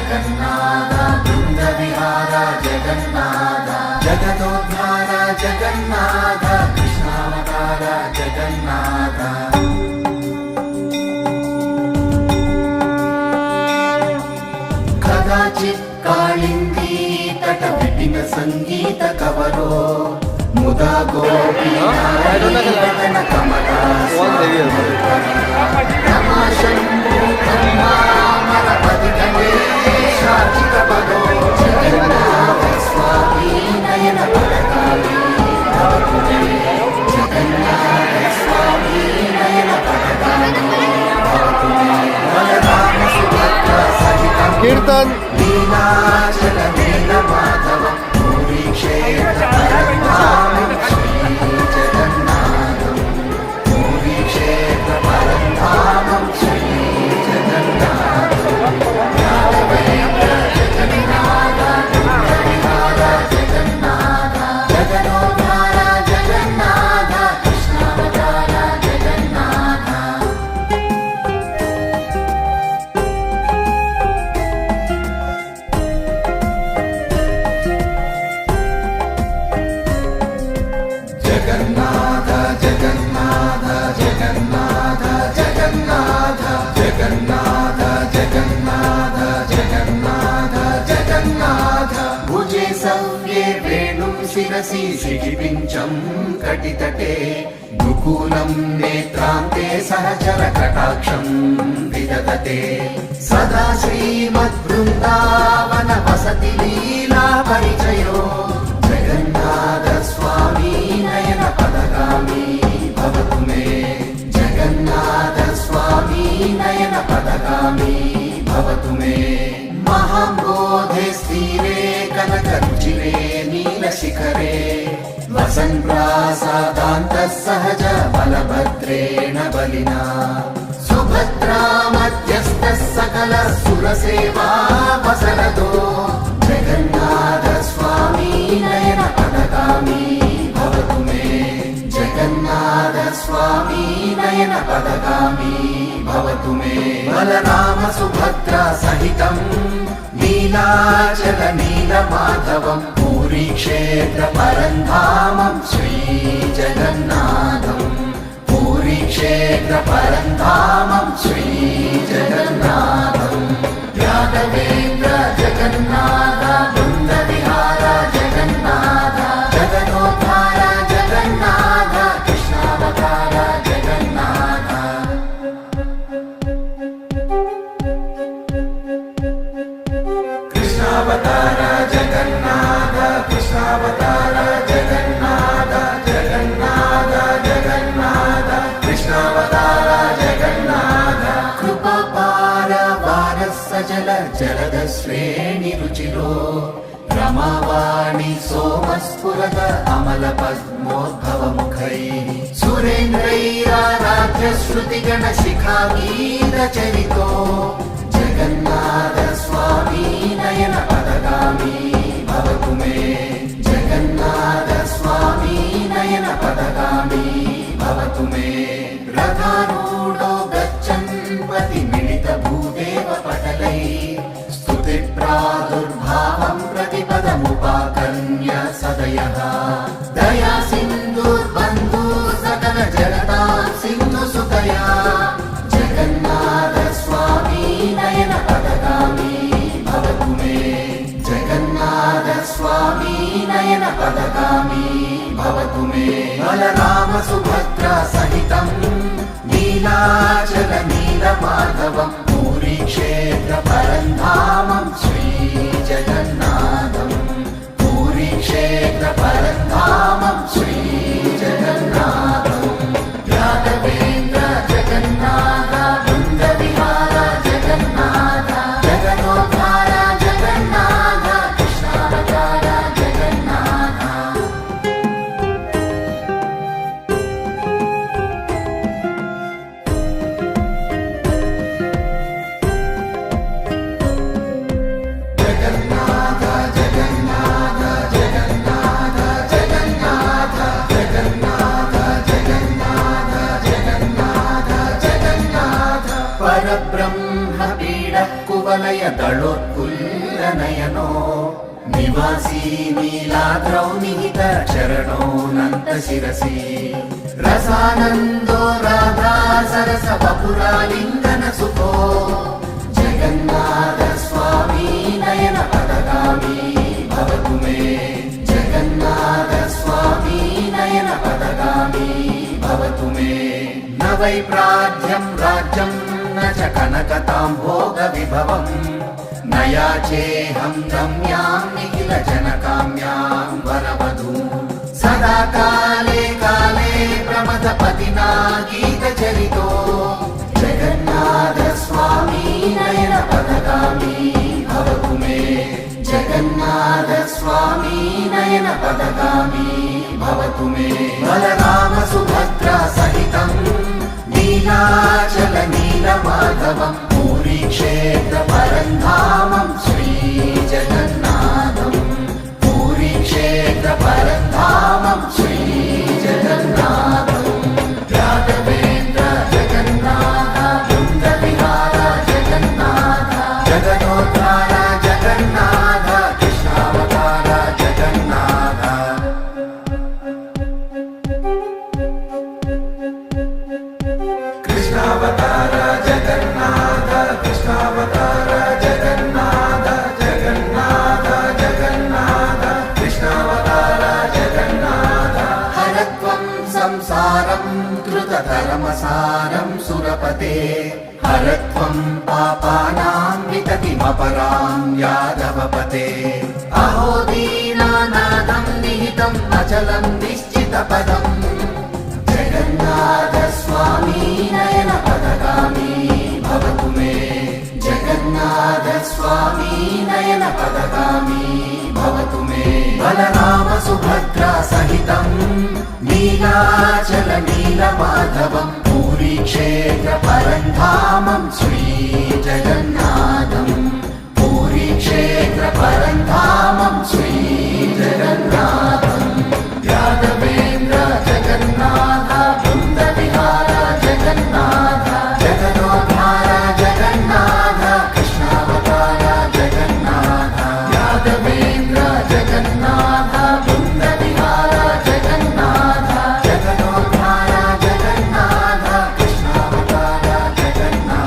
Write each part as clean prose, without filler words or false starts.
जगन्नाथ बृन्दविहार जगन्नाथ जगदोद्धार जगन्नाथ कृष्णावतार जगन्नाथ कदाचित् कालिन्दी तटविपिन संगीत कवरो मुदा गोपी नारायण कमला रमा शम्भो ब्रह्मामरपति गणेश चितपदो जगन्नाथ स्वामी नयन पदकाली भवतु मे जगन्नाथ स्वामी नयन पदकाली भवतु मे बलराम सुभद्रा सहितं कीर्तन लीलाचल नीलमाधवं पूरी क्षेत्र परधामं श्री जगन्नाथं पूरी क्षेत्र परधामं श्री जगन्नाथं राघवेन्द्र जगन्नाथ बृन्दविहार जगन्नाथ जगदोद्धार जगन्नाथ कृष्णावतार जगन्नाथ जगन्नाथ जगन्नाथ जगन्नाथ जगन्नाथ जगन्नाथ जगन्नाथ जगन्नाथ जगन्नाथ भुजे सव्ये वेणुं शिरसि शिखिपिञ्चं कटितटे दुकूलं नेत्रान्ते सहचर कटाक्षं विदधते सदा श्रीमद्वृन्दावन वसति लीला परिचयो जगन्नाथ स्वामी नयन पदगामी भवतु मे जगन्नाथ स्वामी नयन पदगामी भवतु मे महाबोधे स्थिरे कनकरुचिरे नीलशिखरे वसन् प्रासादान्तः सहज बलभद्रेण बलिना सुभद्रा मध्यस्थः सकल सुरसेवा वसरदो जगन्नाथ स्वामी नयन पदगामी भवतु मे जगन्नाथ स्वामी नयन पदगामी भवतु मे बलराम सुभद्रा सहितं लीलाचल नीलमाधवं पूरी क्षेत्र परन्धामं श्री जगन्नाथं पूरी क्षेत्र परन्धामं श्री जगन्नाथं राघवेन्द्र जगन्नाथ बृन्दविहार जगन्नाथ जगदोद्धार जगन्नाथ कृष्णावतार जगन्नाथ कृष्णावतार जगन्नाथ कृष्णावतार जगन्नाथ जगन्नाथ जगन्नाथ कृष्णावतार जगन्नाथ कृपापार सजल जलद श्रेणी रुचिरो रमावाणी सोमस्फुरद अमल पद्मोद्भव मुखैः सुरेन्द्रैराराध्य श्रुतिगण शिखा गीत चरितो जगन्नाथ स्वामी नयन पदगामी भवतु मे जगन्नाथ स्वामी नयन पदगामी भवतु मे रथारूढो गच्छन् प्रतिमिलित भूदेव पटलै स्तुति प्रादुर्भावं प्रतिपदमुपाकर्ण्य सदयः दया सिन्धुर्बन्धु सकल जगतां सिन्धु सुतया जगन्नाथ स्वामी नयन पदगामी भवतु मे जगन्नाथ स्वामी नयन पदगामी भवतु मे बलराम सुभद्रा सहितं नीलाचल नीलमाधवं पूरी क्षेत्र परन्धामं श्री जगन्नाथं पूरी क्षेत्र परन्धामं श्री जगन्नाथं राघवेन्द्र जगन्नाथ बृन्दविहार जगन्नाथ जगदोद्धार जगन्नाथ कृष्णावतार जगन्नाथ परब्रह्म पीड कुवलय दलोत्कुल्ल नयनो निवासी नीलाद्रौ निहित चरणोऽनन्त शिरसि रसानन्दो राधा सरस वपुरालिङ्गन सुखो जगन्नाथ स्वामी नयन पदगामी भवतु मे जगन्नाथ स्वामी नयन पदगामी भवतु मे न वैप्राध्यं राज्यं न च कनकतां भोगविभवम् न याचेऽहं रम्यां निखिल जनकाम्यां वरवधूं सदा काले काले प्रमथपतिना गीतचरितो जगन्नाथ स्वामी नयन पदगामी भवतु मे जगन्नाथ स्वामी नयन पदगामी भवतु मे बलराम सुभद्रा सहितं नीलाचल नीलमाधवं पूरी क्षेत्र परन्धामं श्री जगन्नाथं पूरी क्षेत्र परन्धामं श्री जगन्नाथं राघवेन्द्र जगन्नाथ वृन्दविहार जगन्नाथ जगदोद्धार जगन्नाथ कृष्णावतार जगन्नाथ कृष्णावतार जगन्नाथ कृष्णावतार जगन्नाथ जगन्नाथ जगन्नाथ कृष्णावतार जगन्नाथ हरत्वं संसारं कृतधर्मसारं सुरपते हरत्वं पापानां विततिमपरां यादवपते अहो दीनानाथं निहितम् अचलं निश्चितपदम् जगन्नाथ स्वामी नयन पदगामी भवतु मे जगन्नाथ स्वामी नयन पदगामी भवतु मे बलराम सुभद्रा सहितं नीलाचल नीलमाधवं पूरी क्षेत्र परन्धामं श्री जगन्नाथं पूरी क्षेत्र परन्धामं श्री जगन्नाथं राघवेन्द्र जगन्नाथ वृन्दविहार जगन्नाथ जगदोद्धार जगन्नाथ कृष्णावतार जगन्नाथ राघवेन्द्र जगन्नाथ वृन्दविहार जगन्नाथ जगदोद्धार जगन्नाथ कृष्णावतार जगन्नाथ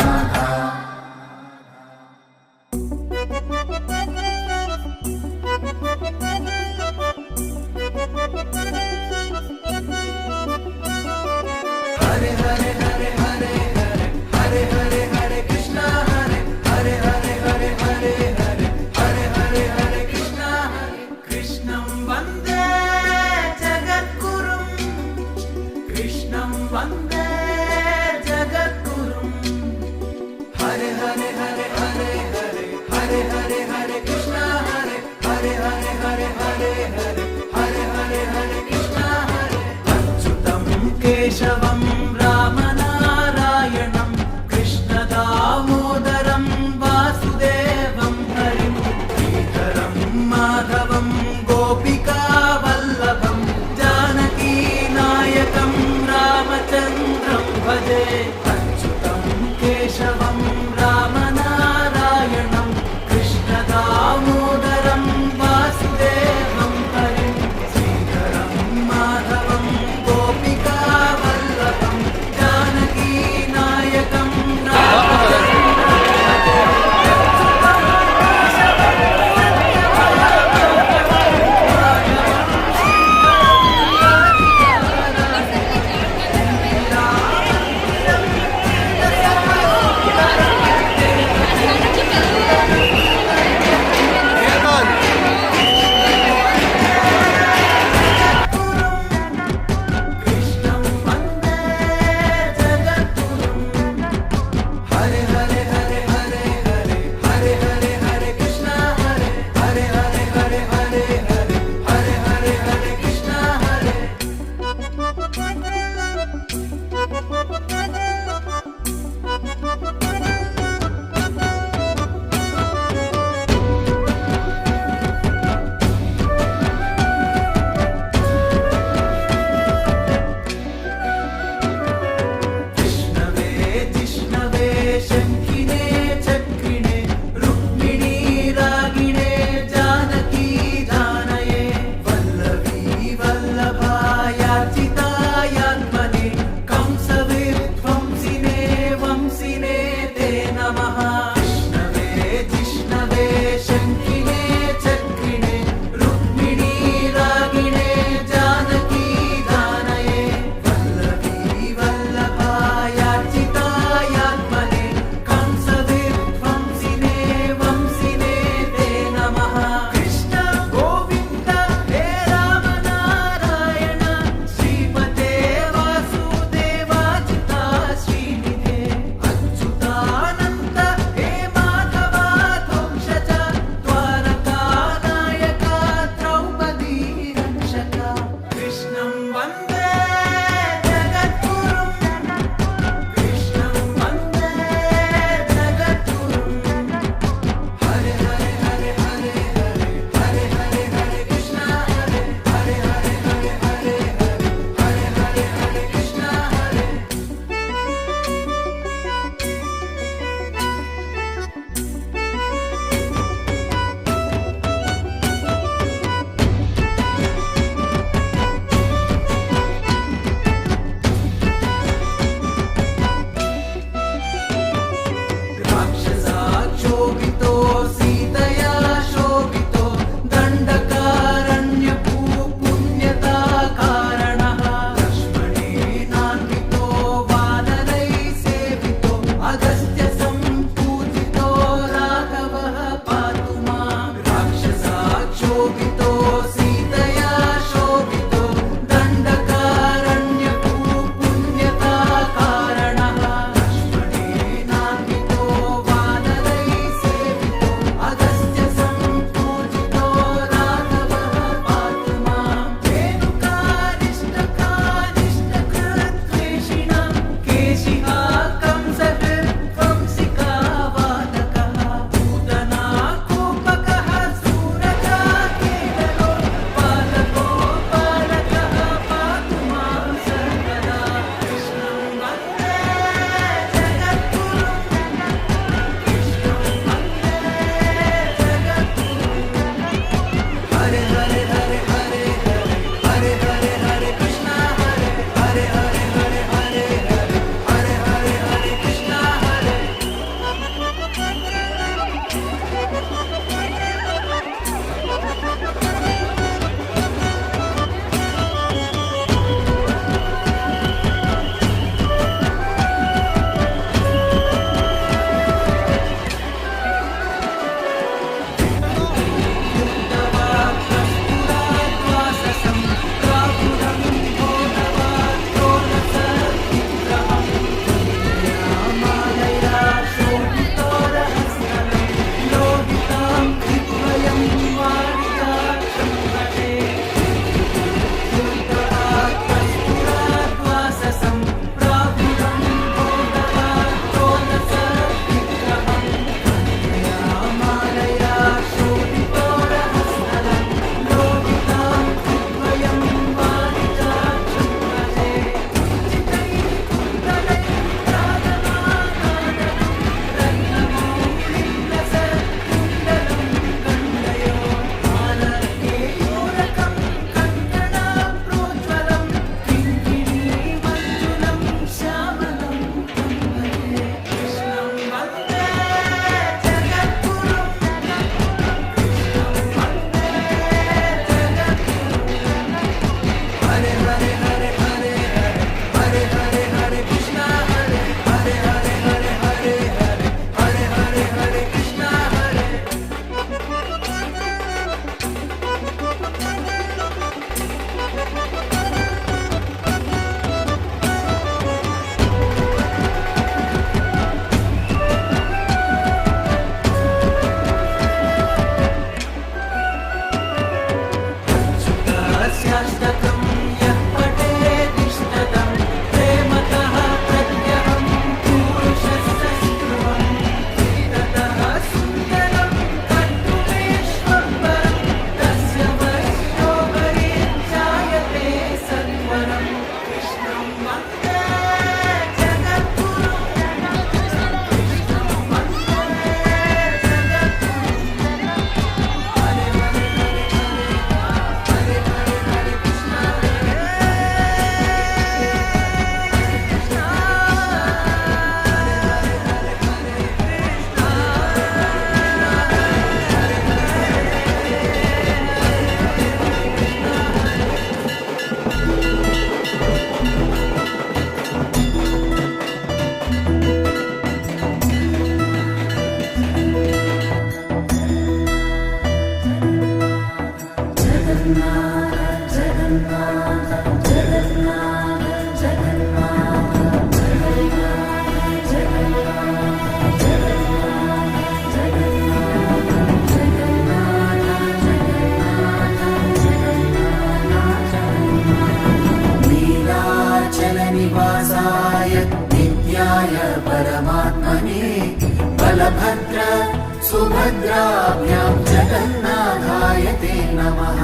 सुभद्राभ्यां जगन्नाथाय ते नमः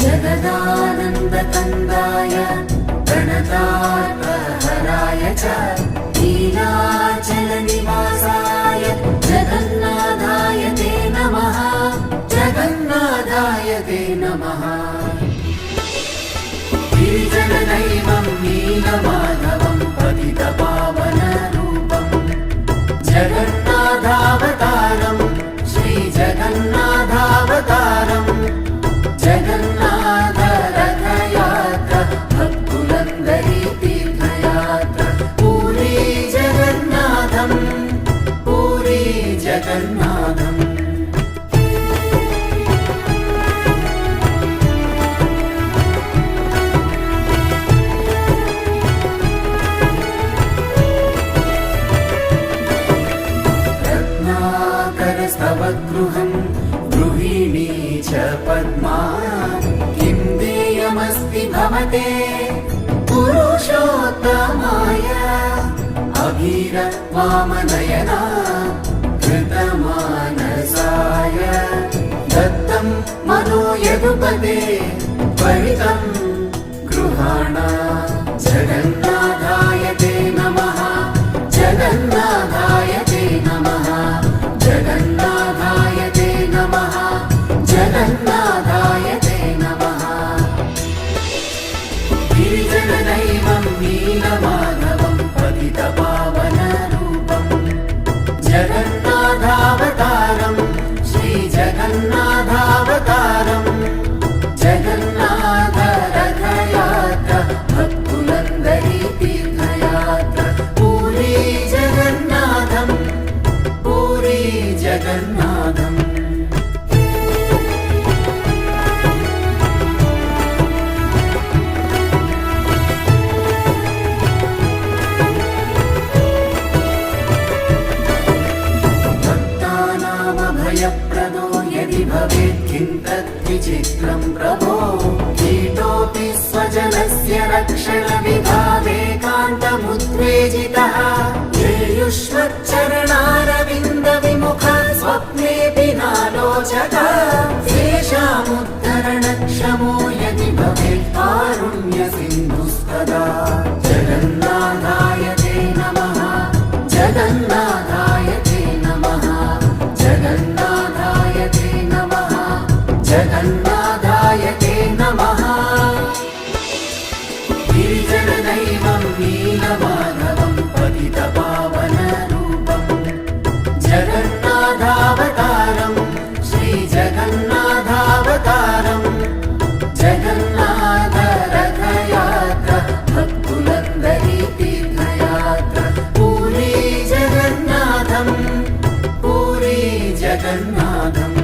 जगदानन्दकन्दाय प्रणतार्थहराय च नीलाचलनिवासाय जगन्नाथाय ते नमः जगन्नाथाय ते नमः गिरिजनदैवं नीलमाधवं पतितपावनरूपं जगन्नाथावतारं श्रीजगन्नाथावतारं जगन्नाथरथयात्रा भक्तुलन्दरी तीर्थयात्रा पूरी जगन्नाथं पूरी जगन्नाथम् गृहं गृहिणी च पद्मा किं देयमस्ति भवते पुरुषोत्तमाय अभीरवामनयना कृतमानसाय दत्तं मनो यदुपते परितं गृहाणा जगन्नाथाय ते नमः जगन्नाथाय ते नमः जगन्नाथाय ते नमः जगन्नाथाय ते नमः गिरिजनदैवं नीलमाधवं पतितपावनरूपं जगन्नाथावतारं श्रीजगन्नाथावतारं जगन्नाथरथयात्रा भक्तुलन्दरी तीर्थयात्रा पूरी जगन्नाथं पूरी जगन्नाथम् भक्तानामभयप्रदो यदि भवेत् किं तद्विचित्रं प्रभो कीटोऽपि स्वजनस्य रक्षणविभावेकान्तमुद्वेजितः येयुष्मच्चरणारविन्दविमुखः स्वप्नेऽपि नालोचकः तेषामुद्धरणक्षमो यदि भवेत् कारुण्यसिन्धुस्तदा जगन्नाथाय ते नमः जगन्नाथाय ते नमः जगन्नाथाय ते नमः जगन्नाथाय ते नमः गिरिजनदैवं नीलमाधवं पतितपावनरूपं जगन्नाथावतारं श्रीजगन्नाथावतारं जगन्नाथरथयात्रा भक्तुलन्दरी तीर्थयात्रा पूरी जगन्नाथं पूरी जगन्नाथम्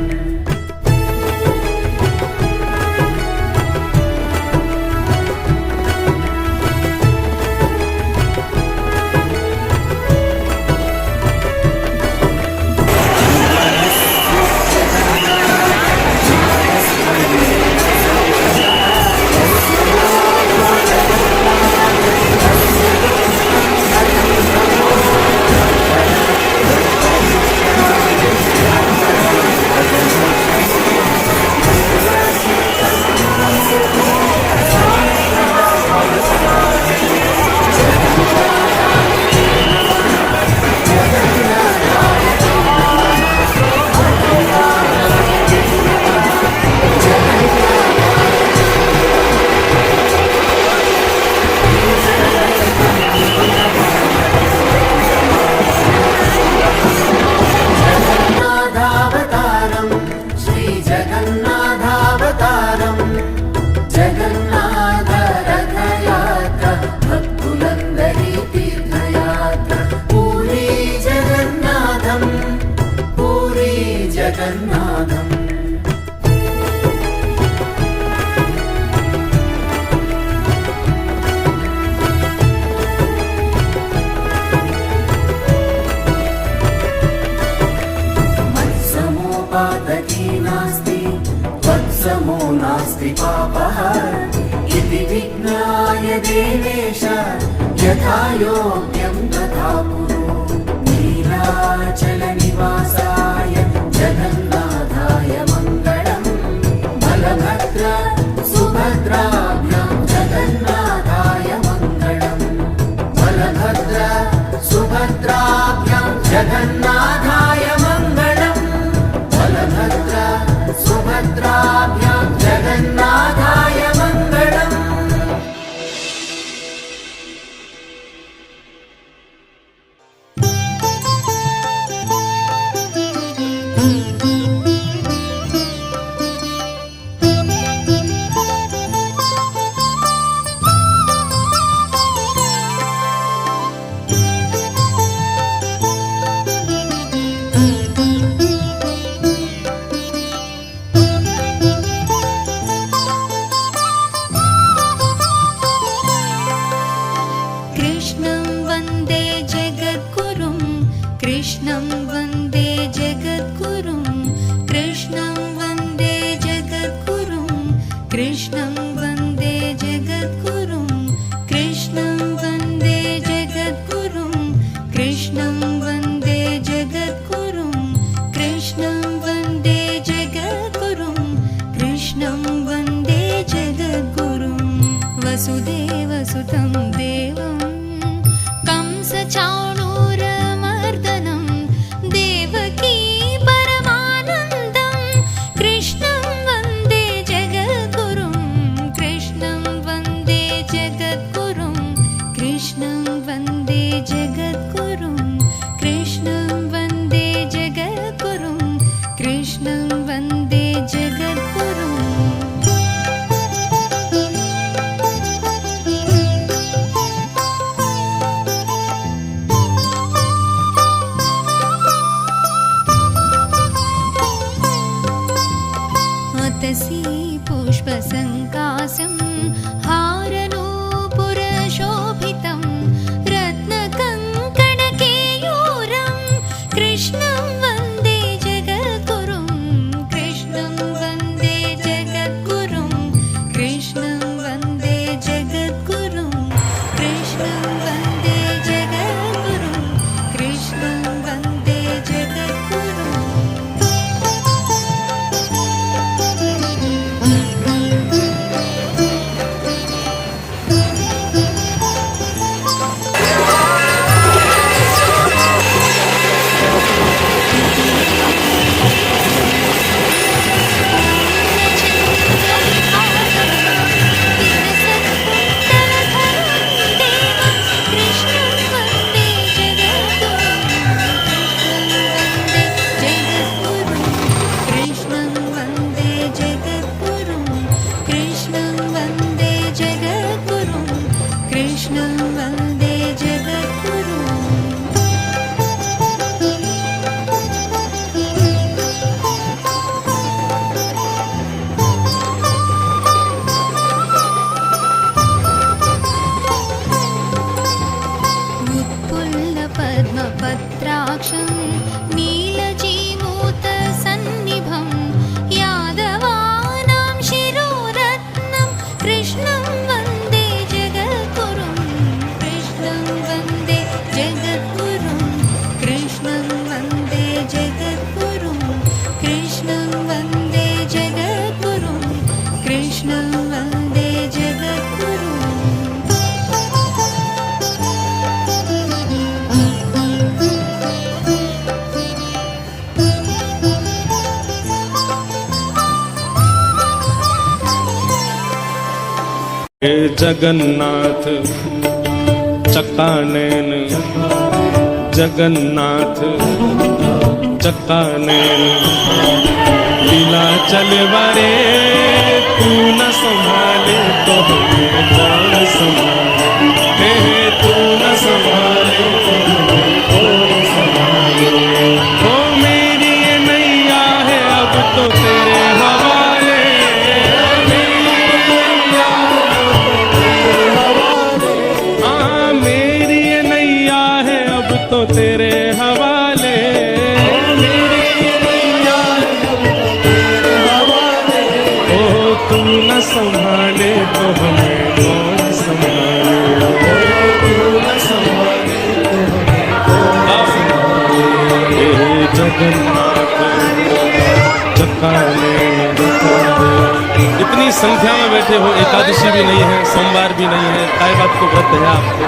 जगन्नाथम् मत्समोपादकी नास्ति वत्समो नास्ति पापः इति विज्ञाय देवेश यथा योग्यं तथा कुरु नीलाचलनिवासाय जगन्नाथाय मङ्गलम् बलभद्र सुभद्राभ्यां जगन्नाथाय मङ्गलम् बलभद्र सुभद्राभ्यां जगन्नाथाय मङ्गलम् बलभद्र सुभद्राभ्यां जगन्नाथाय मङ्गलम्। कृष्णं वन्दे जगद्गुरुं कृष्णं वन्दे जगद्गुरुं कृष्णं वन्दे जगद्गुरुं कृष्णं वन्दे जगद्गुरुं कृष्णं वन्दे जगद्गुरुं कृष्णं वन्दे जगद्गुरुं कृष्णं वन्दे जगद्गुरुं कृष्णं वन्दे जगद्गुरुं वसुदेवसुतं देवं कंसचाणूरमर्दनं देवकी परमानन्दं कृष्णं वन्दे जगद्गुरुं कृष्णं वन्दे जगद्गुरुं कृष्णं वन्दे जगद्गुरुं कृष्णं वन्दे जगद्गुरुं कृष्णं वन्दे जगद्गुरुं। अतसी पुष्पसङ्कासं हारनूपुरशोभितं रत्नकङ्कणकेयूरं कृष्णं वन्दे जगद्गुरुं कृष्णं वन्दे जगद्गुरुं कृष्णं वन्दे जगद्गुरुं कृष्णं वन्दे जगद्गुरुं कृष्णं वन्दे जगद्गुरुं। पद्मपत्राक्षं नीलजीमूतसन्निभं यादवानां शिरोरत्नं कृष्णं वन्दे जगद्गुरुं कृष्णं वन्दे जगद्गुरुं कृष्णं वन्दे जगद्गुरुं कृष्णं वन्दे जगद्गुरुं कृष्णं वन्दे जगद्गुरुं। हे जगन्नाथ चक्कानैन जगन्नाथ चक्कानैन लीला चलवारे तू न संभाले तो हमें कौन संभाले तू न संभाले तो हमें कौन संभाले। ओ मेरी ये नैया है अब तो तेरे हवाले तो तेरे हवाले ओ तू न संभाले तो हमें कौन संभाले तू न संभाले तो हमें कौन संभाले। जगन्नाथ इतनी संख्या में बैठे हो, एकादशी भी नहीं है, सोमवार भी नहीं है, काय बात को व्रत है आपको?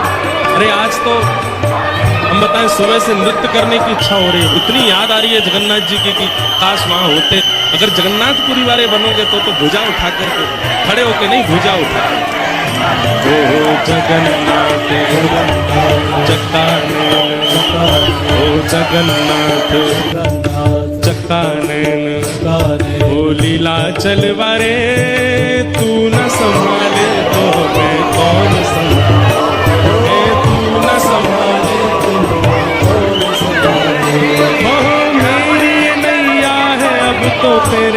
अरे आज तो हम बताएं सुबह से नृत्य करने की इच्छा हो रही है, इतनी याद आ रही है जगन्नाथ जी की कि काश वहाँ होते। अगर जगन्नाथपुरी वाले बनोगे तो भुजा उठा करके, खड़े होके नहीं, भुजा उठा ओ जगन्नाथ चक्कानैन, ओ जगन्नाथ चक्कानैन, ओ लीला चलवारे तू न संभाले तो मैं कौन संभाले, तू न संभाले तो मैं कौन संभाले। ओ मेरी नैया है अब तो तेरे